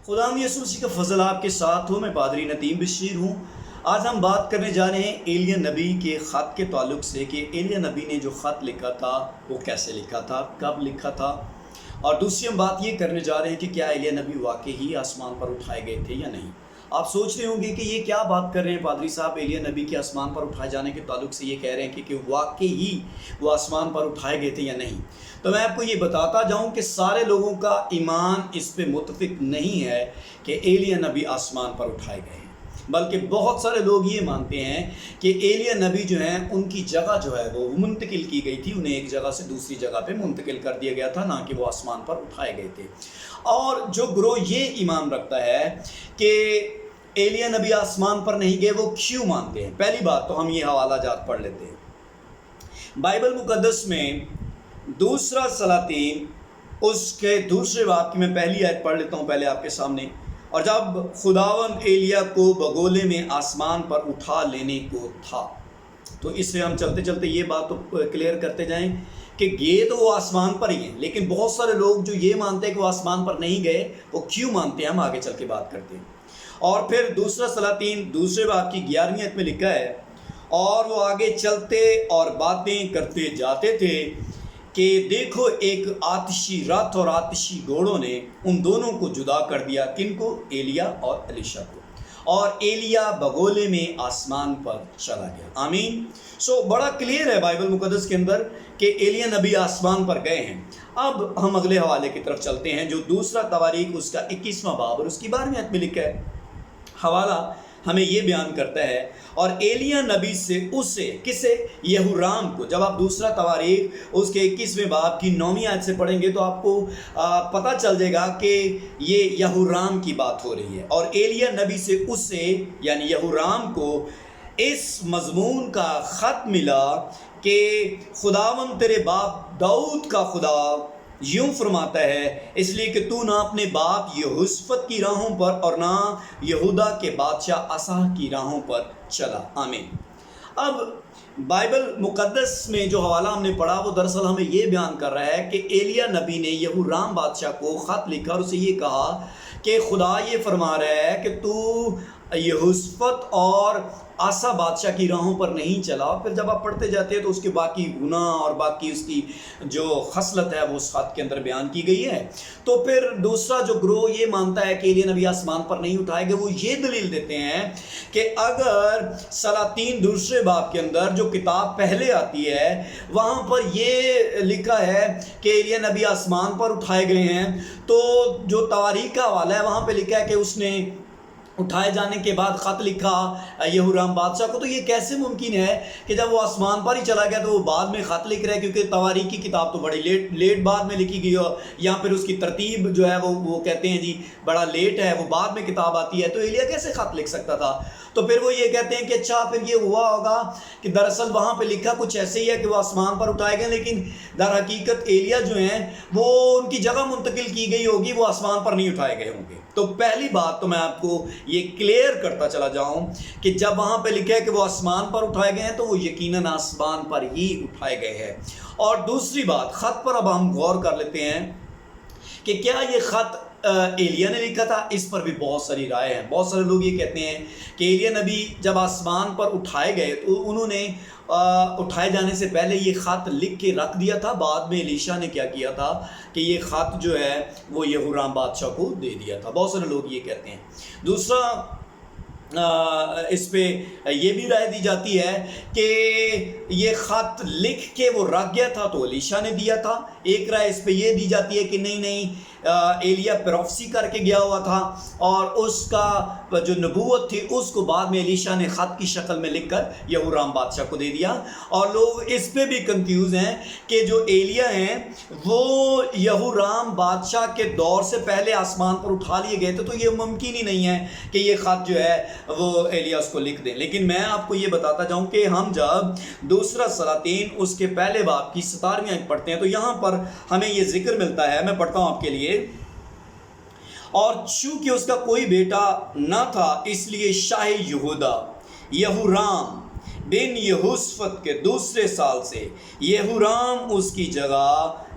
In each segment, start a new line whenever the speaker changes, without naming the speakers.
خدا یسوع مسیح کا فضل آپ کے ساتھ ہو. میں پادری نتیم بشیر ہوں. آج ہم بات کرنے جا رہے ہیں ایلیہ نبی کے خط کے تعلق سے کہ ایلیہ نبی نے جو خط لکھا تھا وہ کیسے لکھا تھا، کب لکھا تھا. اور دوسری ہم بات یہ کرنے جا رہے ہیں کہ کیا ایلیہ نبی واقعی ہی آسمان پر اٹھائے گئے تھے یا نہیں. آپ سوچ رہے ہوں گے کہ یہ کیا بات کر رہے ہیں پادری صاحب، ایلیہ نبی کے آسمان پر اٹھائے جانے کے تعلق سے یہ کہہ رہے ہیں کہ واقعی ہی وہ آسمان پر اٹھائے گئے تھے یا نہیں. تو میں آپ کو یہ بتاتا جاؤں کہ سارے لوگوں کا ایمان اس پہ متفق نہیں ہے کہ ایلیہ نبی آسمان پر اٹھائے گئے ہیں، بلکہ بہت سارے لوگ یہ مانتے ہیں کہ ایلیہ نبی جو ہیں ان کی جگہ جو ہے وہ منتقل کی گئی تھی، انہیں ایک جگہ سے دوسری جگہ پہ منتقل کر دیا گیا تھا، نہ کہ وہ آسمان پر اٹھائے گئے تھے. اور جو گروہ یہ ایمان رکھتا ہے کہ ایلیہ نبی آسمان پر نہیں گئے، وہ کیوں مانتے ہیں؟ پہلی بات تو ہم یہ حوالہ جات پڑھ لیتے ہیں. بائبل مقدس میں دوسرا سلاطین اس کے دوسرے باب کی میں پہلی آیت پڑھ لیتا ہوں پہلے آپ کے سامنے. اور جب خداوند ایلیہ کو بگولے میں آسمان پر اٹھا لینے کو تھا، تو اس سے ہم چلتے چلتے یہ بات تو کلیئر کرتے جائیں کہ گئے تو وہ آسمان پر ہی ہیں، لیکن بہت سارے لوگ جو یہ مانتے ہیں کہ وہ آسمان پر نہیں گئے، وہ کیوں مانتے ہیں ہم آگے چل کے بات کرتے ہیں. اور پھر دوسرا سلاطین دوسرے باب کی 11ویں آیت میں لکھا ہے، اور وہ آگے چلتے اور باتیں کرتے جاتے تھے کہ دیکھو ایک آتشی رتھ اور آتشی گھوڑوں نے ان دونوں کو جدا کر دیا. کن کو؟ ایلیہ اور الیشا کو. اور ایلیہ بگولے میں آسمان پر چلا گیا. آمین. بڑا کلیئر ہے بائبل مقدس کے اندر کہ ایلیہ نبی آسمان پر گئے ہیں. اب ہم اگلے حوالے کی طرف چلتے ہیں جو دوسرا تواریخ اس کا 21واں باب اور اس کی 12ویں آیت میں لکھا ہے. حوالہ ہمیں یہ بیان کرتا ہے، اور ایلیہ نبی سے اسے کسے؟ یہورام کو. جب آپ دوسرا تواریخ اس کے 21ویں باب کی 9ویں آیت سے پڑھیں گے تو آپ کو پتہ چل جائے گا کہ یہ یہورام کی بات ہو رہی ہے. اور ایلیہ نبی سے اسے یعنی یہورام کو اس مضمون کا خط ملا کہ خداوند تیرے باپ داؤد کا خدا یوں فرماتا ہے، اس لیے کہ تو نہ اپنے باپ یہوشفت کی راہوں پر اور نہ یہودا کے بادشاہ آسا کی راہوں پر چلا. آمین. اب بائبل مقدس میں جو حوالہ ہم نے پڑھا وہ دراصل ہمیں یہ بیان کر رہا ہے کہ ایلیہ نبی نے یہورام بادشاہ کو خط لکھا اور اسے یہ کہا کہ خدا یہ فرما رہا ہے کہ تو یہوشفت اور آسا بادشاہ کی راہوں پر نہیں چلا. پھر جب آپ پڑھتے جاتے ہیں تو اس کے باقی گناہ اور باقی اس کی جو خصلت ہے وہ اس خط کے اندر بیان کی گئی ہے. تو پھر دوسرا جو گروہ یہ مانتا ہے کہ ایلیہ نبی آسمان پر نہیں اٹھائے گئے، وہ یہ دلیل دیتے ہیں کہ اگر سلاطین دوسرے باب کے اندر جو کتاب پہلے آتی ہے وہاں پر یہ لکھا ہے کہ ایلیہ نبی آسمان پر اٹھائے گئے ہیں، تو جو تواریخ کا حوالہ ہے وہاں پہ لکھا ہے کہ اس نے اٹھائے جانے کے بعد خط لکھا یہورام بادشاہ کو. تو یہ کیسے ممکن ہے کہ جب وہ آسمان پر ہی چلا گیا تو وہ بعد میں خط لکھ رہا ہے؟ کیونکہ تواریخ کی کتاب تو بڑی لیٹ بعد میں لکھی گئی ہو، یا پھر اس کی ترتیب جو ہے وہ کہتے ہیں جی بڑا لیٹ ہے، وہ بعد میں کتاب آتی ہے. تو ایلیہ کیسے خط لکھ سکتا تھا؟ تو پھر وہ یہ کہتے ہیں کہ اچھا پھر یہ ہوا ہوگا کہ دراصل وہاں پہ لکھا کچھ ایسے ہی ہے کہ وہ آسمان پر اٹھائے گئے، لیکن در حقیقت ایلیہ جو ہیں وہ ان کی جگہ منتقل کی گئی ہوگی، وہ آسمان پر نہیں اٹھائے گئے ہوں گے. تو پہلی بات تو میں آپ کو یہ کلیئر کرتا چلا جاؤں کہ جب وہاں پہ لکھا ہے کہ وہ آسمان پر اٹھائے گئے ہیں تو وہ یقیناً آسمان پر ہی اٹھائے گئے ہیں. اور دوسری بات، خط پر اب ہم غور کر لیتے ہیں کہ کیا یہ خط ایلیہ نے لکھا تھا؟ اس پر بھی بہت ساری رائے ہیں. بہت سارے لوگ یہ کہتے ہیں کہ ایلیہ نبی جب آسمان پر اٹھائے گئے تو انہوں نے اٹھائے جانے سے پہلے یہ خط لکھ کے رکھ دیا تھا. بعد میں الیشا نے کیا کیا تھا کہ یہ خط جو ہے وہ یہورام بادشاہ کو دے دیا تھا. بہت سارے لوگ یہ کہتے ہیں. دوسرا اس پہ یہ بھی رائے دی جاتی ہے کہ یہ خط لکھ کے وہ رکھ گیا تھا تو الیشا نے دیا تھا. ایک رائے اس پہ یہ دی جاتی ہے کہ نہیں ایلیہ پروفیسی کر کے گیا ہوا تھا اور اس کا جو نبوت تھی اس کو بعد میں الیشا نے خط کی شکل میں لکھ کر یہورام بادشاہ کو دے دیا. اور لوگ اس پہ بھی کنفیوز ہیں کہ جو ایلیہ ہیں وہ یہورام بادشاہ کے دور سے پہلے آسمان پر اٹھا لیے گئے تھے، تو یہ ممکن ہی نہیں ہے کہ یہ خط جو ہے وہ ایلیہ اس کو لکھ دیں. لیکن میں آپ کو یہ بتاتا جاؤں کہ ہم جب دوسرا سلاطین اس کے پہلے باب کی 17ویں آیت پڑھتے ہیں تو یہاں پر ہمیں یہ ذکر ملتا ہے. میں پڑھتا ہوں آپ کے لیے. اور چونکہ اس کا کوئی بیٹا نہ تھا اس لیے شاہ یہودا یہورام بن یہوشفت کے دوسرے سال سے یہورام اس کی جگہ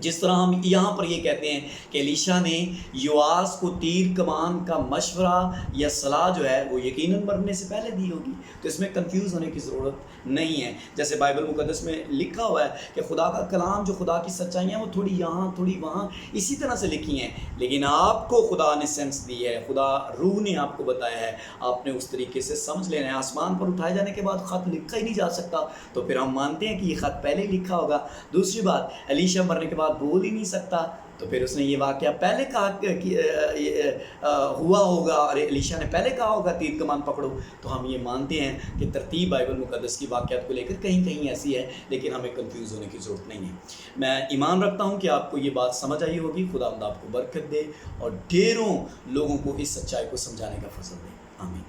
جس طرح ہم یہاں پر یہ کہتے ہیں کہ الیشا نے یواس کو تیر کمان کا مشورہ یا صلاح جو ہے وہ یقیناً مرنے سے پہلے دی ہوگی، تو اس میں کنفیوز ہونے کی ضرورت نہیں ہے۔ جیسے بائبل مقدس میں لکھا ہوا ہے کہ خدا کا کلام جو خدا کی سچائیاں ہیں وہ تھوڑی یہاں تھوڑی وہاں اسی طرح سے لکھی ہیں، لیکن آپ کو خدا نے سینس دی ہے، خدا روح نے آپ کو بتایا ہے، آپ نے اس طریقے سے سمجھ لینا ہے۔ آسمان پر اٹھائے جانے کے بعد خط لکھا ہی نہیں جا سکتا، تو پھر ہم مانتے ہیں کہ یہ خط پہلے ہی لکھا ہوگا۔ دوسری بات، الیشا مرنے کے بعد بول ہی نہیں سکتا، تو پھر اس نے یہ واقعہ پہلے کہا ہوا ہوگا، اور الیشا نے پہلے کہا ہوگا تیر کمان پکڑو، تو ہم یہ مانتے ہیں کہ ترتیب بائبل مقدس کی واقعات کو لے کر کہیں کہیں ایسی ہے، لیکن ہمیں کنفیوز ہونے کی ضرورت نہیں ہے۔ میں ایمان رکھتا ہوں کہ آپ کو یہ بات سمجھ آئی ہوگی۔ خداوند آپ کو برکت دے اور ڈھیروں لوگوں کو اس سچائی کو سمجھانے کا فضل دے، آمین۔